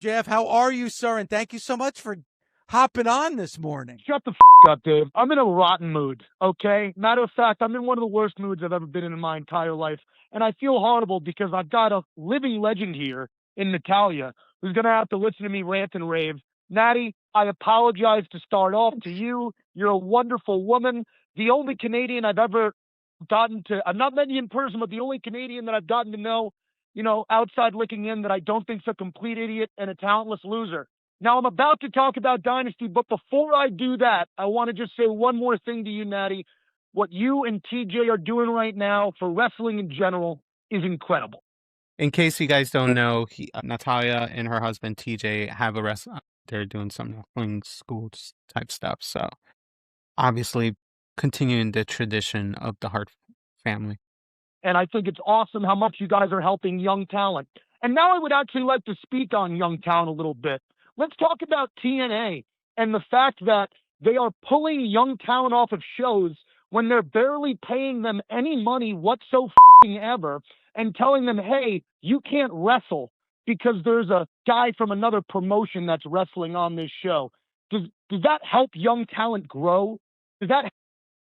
Jeff, how are you, sir? And thank you so much for hopping on this morning. Shut the up, Dave. I'm in a rotten mood, okay? Matter of fact, I'm in one of the worst moods I've ever been in my entire life. And I feel horrible because I've got a living legend here in Natalia who's going to have to listen to me rant and rave. Natty, I apologize to start off to you. You're a wonderful woman. The only Canadian I've ever gotten to, I've not met you in person, but the only Canadian that I've gotten to know, outside looking in, that I don't think's a complete idiot and a talentless loser. Now, I'm about to talk about Dynasty, but before I do that, I want to just say one more thing to you, Natty. What you and TJ are doing right now for wrestling in general is incredible. In case you guys don't know, Natalia and her husband TJ have a wrestling. They're doing some wrestling school type stuff. So, obviously, continuing the tradition of the Hart family. And I think it's awesome how much you guys are helping young talent. And now I would actually like to speak on young talent a little bit. Let's talk about TNA and the fact that they are pulling young talent off of shows when they're barely paying them any money whatsoever and telling them, hey, you can't wrestle because there's a guy from another promotion that's wrestling on this show. Does that help young talent grow?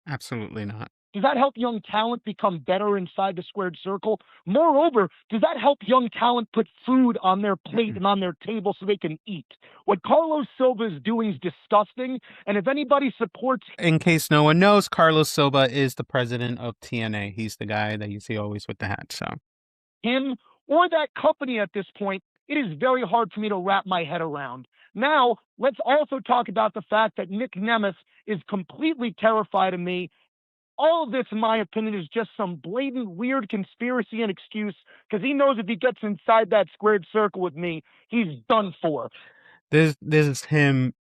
Absolutely not. Does that help young talent become better inside the squared circle? Moreover, does that help young talent put food on their plate and on their table so they can eat? What Carlos Silva is doing is disgusting, and if anybody supports... In case no one knows, Carlos Silva is the president of TNA. He's the guy that you see always with the hat, so... him or that company at this point, it is very hard for me to wrap my head around. Now, let's also talk about the fact that Nic Nemeth is completely terrified of me. All of this, in my opinion, is just some blatant, weird conspiracy and excuse because he knows if he gets inside that squared circle with me, he's done for. This is him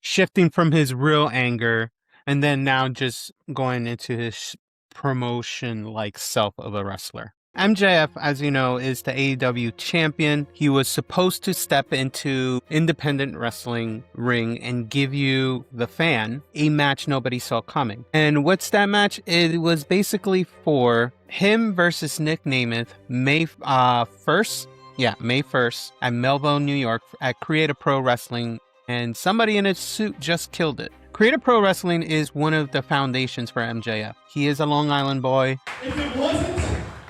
shifting from his real anger and then now just going into his promotion-like self of a wrestler. MJF, as you know, is the AEW champion. He was supposed to step into independent wrestling ring and give you, the fan, a match nobody saw coming. And what's that match? It was basically for him versus Nic Nemeth, May 1st at Melville, New York at Creative Pro Wrestling, and somebody in a suit just killed it. Creative Pro Wrestling is one of the foundations for MJF. He is a Long Island boy. If it wasn't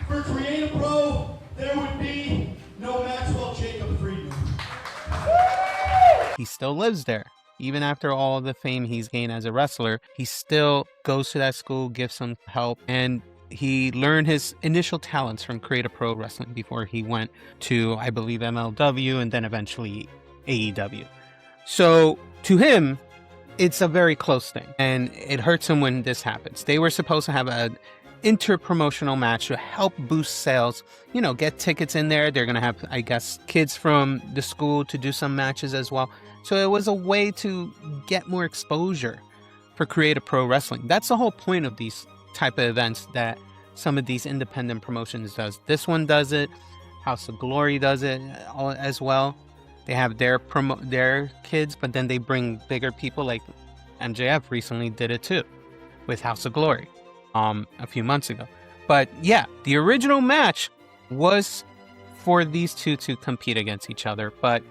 for Creative Pro, there would be no Maxwell Jacob Friedman. He still lives there. Even after all the fame he's gained as a wrestler, he still goes to that school, gives some help, and he learned his initial talents from Creative Pro Wrestling before he went to, I believe, MLW and then eventually AEW. So to him, it's a very close thing, and it hurts him when this happens. They were supposed to have an inter-promotional match to help boost sales, get tickets in there. They're going to have, I guess, kids from the school to do some matches as well. So it was a way to get more exposure for Creative Pro Wrestling. That's the whole point of these type of events that some of these independent promotions does. This one does it. House of Glory does it as well. They have their kids, but then they bring bigger people, like MJF recently did it too with House of Glory a few months ago. But yeah, the original match was for these two to compete against each other, but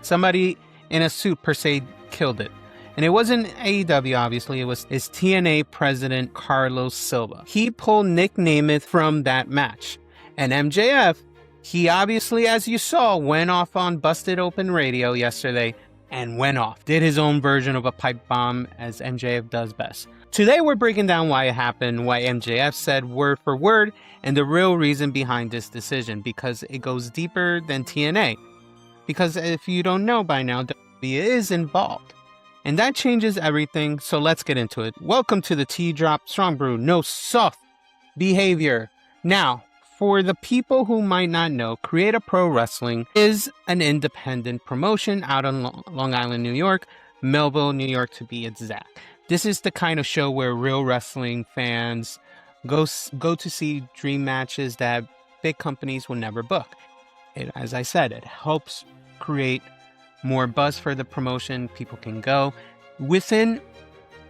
somebody in a suit per se killed it. And it wasn't AEW, obviously. It's TNA President Carlos Silva. He pulled Nic Nemeth from that match. And MJF, he obviously, as you saw, went off on Busted Open Radio yesterday and went off. Did his own version of a pipe bomb, as MJF does best. Today we're breaking down why it happened, why MJF said word for word, and the real reason behind this decision, because it goes deeper than TNA. Because if you don't know by now, WWE is involved. And that changes everything, so let's get into it. Welcome to the Tea Drop Strong Brew, no soft behavior. Now, for the people who might not know, Creative Pro Wrestling is an independent promotion out in Long Island, New York, Melville, New York to be exact. This is the kind of show where real wrestling fans go to see dream matches that big companies will never book. As I said, it helps create more buzz for the promotion. People can go. Within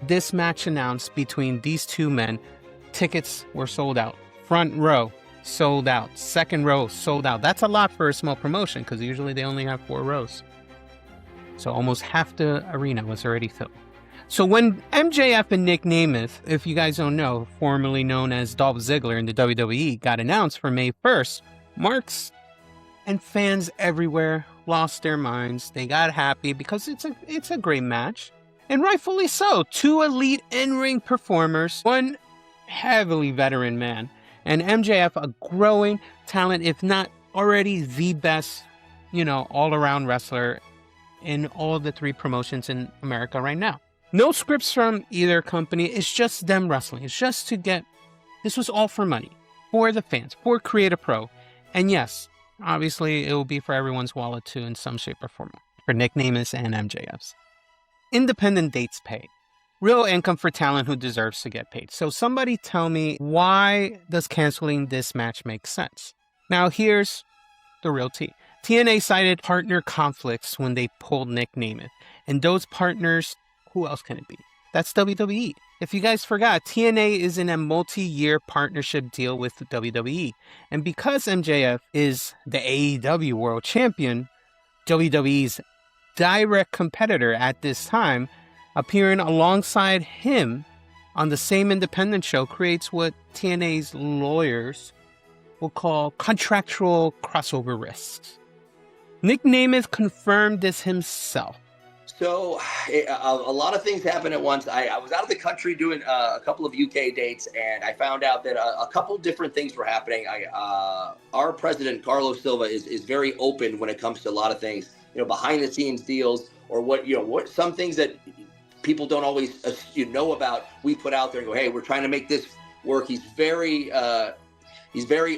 this match announced between these two men, tickets were sold out. Front row, sold out. Second row sold out. That's a lot for a small promotion because usually they only have 4 rows. So almost half the arena was already filled. So when MJF and Nic Nemeth, if you guys don't know, formerly known as Dolph Ziggler in the WWE, got announced for May 1st, marks and fans everywhere lost their minds. They got happy because it's a great match. And rightfully so. 2 elite in-ring performers, 1 heavily veteran man, and MJF, a growing talent, if not already the best, all-around wrestler in all the 3 promotions in America right now. No scripts from either company. It's just them wrestling. It's just to get... This was all for money, for the fans, for Creative Pro. And yes, obviously it will be for everyone's wallet too in some shape or form. For Nic Nemeth and MJF's. Independent dates pay. Real income for talent who deserves to get paid. So somebody tell me, why does canceling this match make sense? Now here's the real tea. TNA cited partner conflicts when they pulled Nic Nemeth. And those partners, who else can it be? That's WWE. If you guys forgot, TNA is in a multi-year partnership deal with WWE. And because MJF is the AEW World Champion, WWE's direct competitor at this time, appearing alongside him on the same independent show creates what TNA's lawyers will call contractual crossover risks. Nic Nemeth confirmed this himself. So a lot of things happened at once. I was out of the country doing a couple of UK dates, and I found out that a couple different things were happening. Our president, Carlos Silva, is very open when it comes to a lot of things, behind the scenes deals, or what some things that people don't always know about, we put out there and go, hey, we're trying to make this work. He's very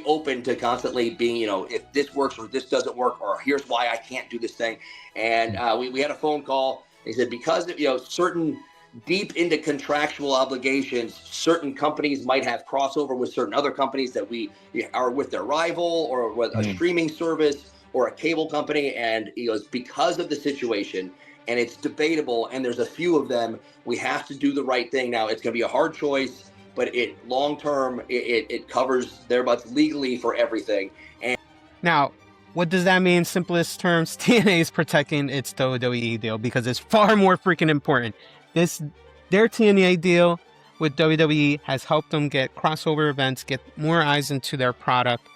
open to constantly being, if this works or this doesn't work, or here's why I can't do this thing. And we had a phone call. He said, because of, certain deep into contractual obligations, certain companies might have crossover with certain other companies that we are with their rival, or with a streaming service or a cable company. And he goes, because of the situation, and it's debatable, and there's a few of them, we have to do the right thing. Now, it's going to be a hard choice, but long term, it covers their butts legally for everything. And now, what does that mean in simplest terms? TNA is protecting its WWE deal because it's far more freaking important. Their TNA deal with WWE has helped them get crossover events, get more eyes into their product,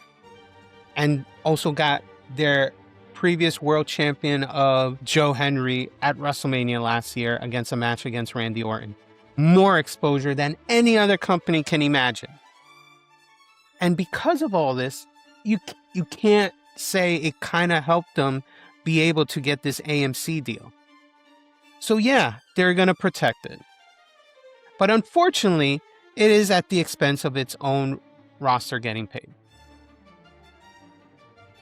and also got their previous world champion of Joe Henry at WrestleMania last year against a match against Randy Orton. More exposure than any other company can imagine. And because of all this, you can't say it kind of helped them be able to get this AMC deal. So yeah, they're going to protect it. But unfortunately, it is at the expense of its own roster getting paid.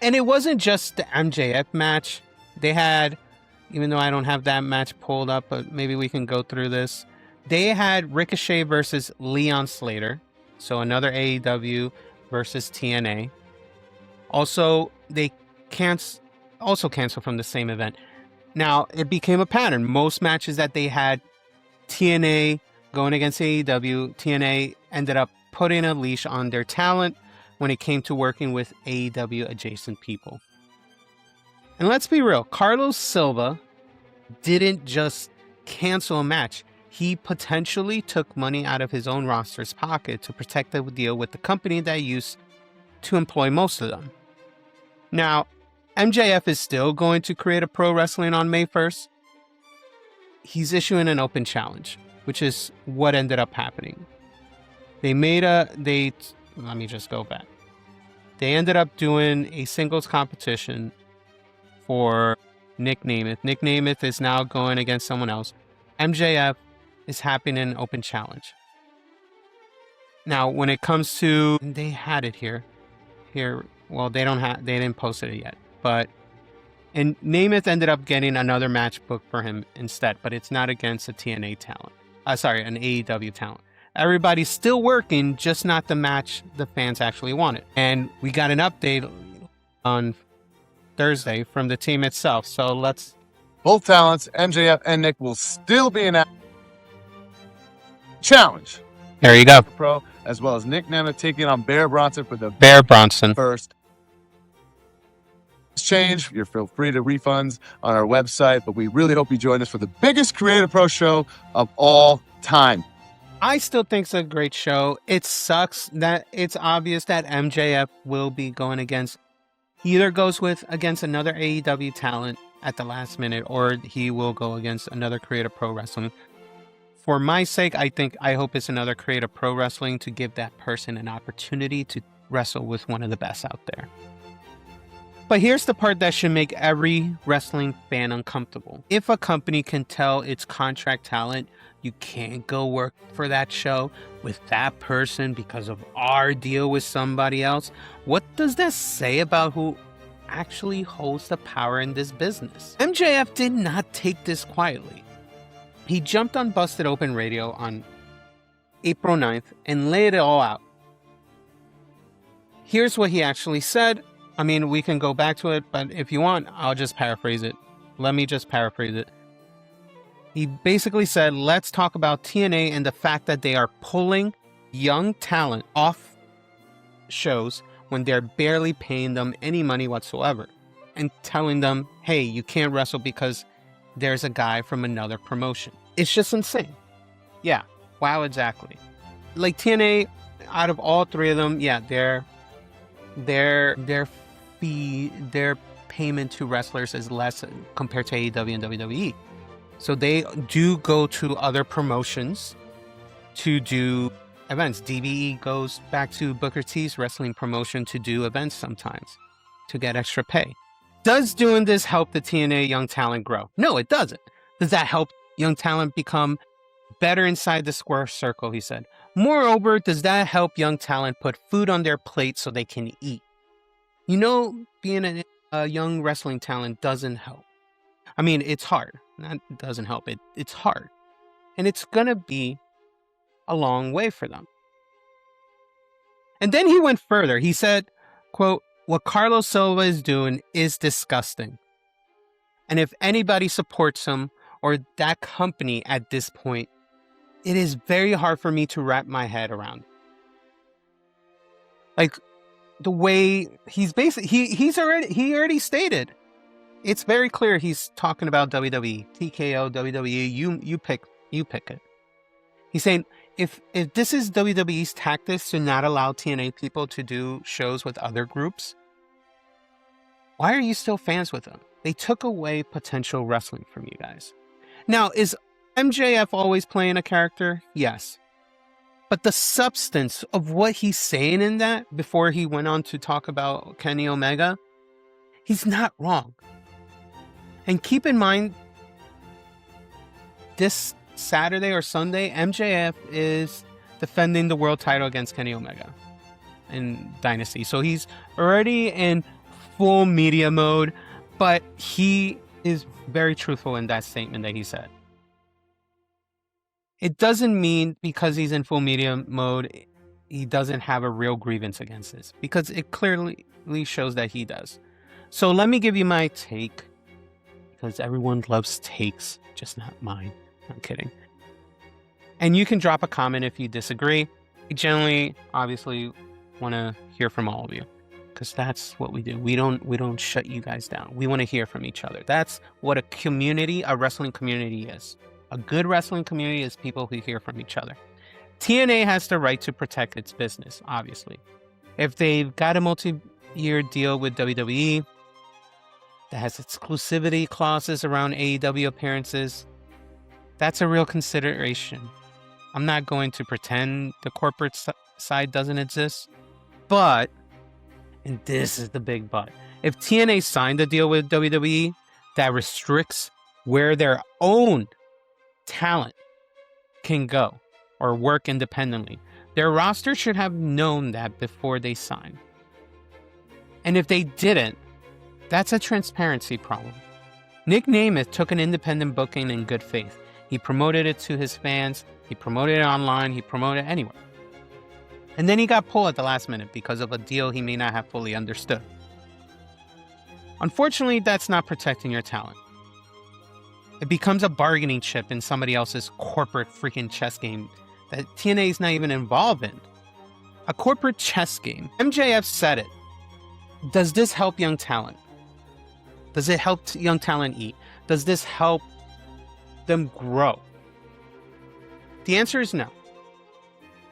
And it wasn't just the MJF match. They had, even though I don't have that match pulled up, but maybe we can go through this. They had Ricochet versus Leon Slater. So another AEW versus TNA. Also, they also canceled from the same event. Now, it became a pattern. Most matches that they had TNA going against AEW, TNA ended up putting a leash on their talent when it came to working with AEW adjacent people. And let's be real, Carlos Silva didn't just cancel a match. He potentially took money out of his own roster's pocket to protect the deal with the company that used to employ most of them. Now, MJF is still going to create a pro wrestling on May 1st. He's issuing an open challenge, which is what ended up happening. Let me just go back. They ended up doing a singles competition for Nic Nemeth. Nic Nemeth is now going against someone else. MJF is having an open challenge. Now, when it comes to, they had it here. Well, they didn't post it yet, and Nemeth ended up getting another match booked for him instead, but it's not against a TNA talent. An AEW talent. Everybody's still working, just not the match the fans actually wanted. And we got an update on Thursday from the team itself. So both talents, MJF and Nick, will still be in that challenge. There you go. Pro. as well as Nic Nemeth taking on Bear Bronson for the Bear Bronson. first change. You're feel free to refunds on our website, but we really hope you join us for the biggest Creative Pro show of all time. I still think it's a great show. It sucks that it's obvious that MJF will be going against, he either goes against another AEW talent at the last minute, or he will go against another Creative Pro Wrestling. For my sake, I hope it's another Creative Pro Wrestling to give that person an opportunity to wrestle with one of the best out there. But here's the part that should make every wrestling fan uncomfortable. If a company can tell its contract talent, you can't go work for that show with that person because of our deal with somebody else, what does that say about who actually holds the power in this business? MJF did not take this quietly. He jumped on Busted Open Radio on April 9th and laid it all out. Here's what he actually said. I mean, we can go back to it, but if you want, I'll just paraphrase it. Let me just paraphrase it. He basically said, let's talk about TNA and the fact that they are pulling young talent off shows when they're barely paying them any money whatsoever and telling them, hey, you can't wrestle because there's a guy from another promotion. It's just insane. Yeah. Wow, exactly. Like TNA, out of all three of them, yeah, their payment to wrestlers is less compared to AEW and WWE. So they do go to other promotions to do events. DBE goes back to Booker T's wrestling promotion to do events sometimes to get extra pay. Does doing this help the TNA young talent grow? No, it doesn't. Does that help young talent become better inside the square circle, he said. Moreover, does that help young talent put food on their plate so they can eat? You know, being a young wrestling talent doesn't help. I mean, it's hard. That doesn't help. It's hard. And it's going to be a long way for them. And then he went further. He said, quote, what Carlos Silva is doing is disgusting. And if anybody supports him or that company at this point, it is very hard for me to wrap my head around. Like the way he's basically, he already stated. It's very clear he's talking about WWE, TKO, WWE. You pick it. He's saying if this is WWE's tactics to not allow TNA people to do shows with other groups, why are you still fans with them? They took away potential wrestling from you guys. Now, is MJF always playing a character? Yes. But the substance of what he's saying in that, before he went on to talk about Kenny Omega, he's not wrong. And keep in mind, this Saturday or Sunday, MJF is defending the world title against Kenny Omega in Dynasty. So he's already in full media mode, but he is very truthful in that statement that he said. It doesn't mean because he's in full media mode, he doesn't have a real grievance against this, because it clearly shows that he does. So let me give you my take, because everyone loves takes, just not mine. I'm kidding. And you can drop a comment if you disagree. We generally, obviously, want to hear from all of you, because that's what we do. We don't shut you guys down. We want to hear from each other. That's what a community, a wrestling community is. A good wrestling community is people who hear from each other. TNA has the right to protect its business, obviously. If they've got a multi-year deal with WWE that has exclusivity clauses around AEW appearances, that's a real consideration. I'm not going to pretend the corporate side doesn't exist, but, and this is the big but, if TNA signed a deal with WWE that restricts where their own talent can go or work independently, their roster should have known that before they signed. And if they didn't, that's a transparency problem. Nic Nemeth took an independent booking in good faith. He promoted it to his fans. He promoted it online. He promoted it anywhere. And then he got pulled at the last minute because of a deal he may not have fully understood. Unfortunately, that's not protecting your talent. It becomes a bargaining chip in somebody else's corporate freaking chess game that TNA is not even involved in. A corporate chess game. MJF said it. Does this help young talent? Does it help young talent eat? Does this help them grow? The answer is no.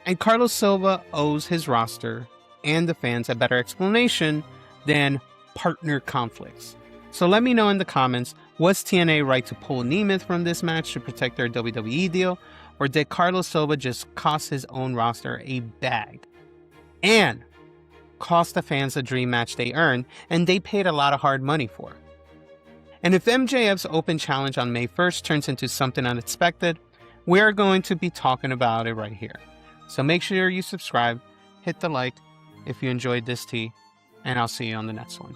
And Carlos Silva owes his roster and the fans a better explanation than partner conflicts. So let me know in the comments, was TNA right to pull Nemeth from this match to protect their WWE deal? Or did Carlos Silva just cost his own roster a bag? And cost the fans a dream match they earned and they paid a lot of hard money for. And if MJF's open challenge on May 1st turns into something unexpected, we're going to be talking about it right here. So make sure you subscribe, hit the like if you enjoyed this tea, and I'll see you on the next one.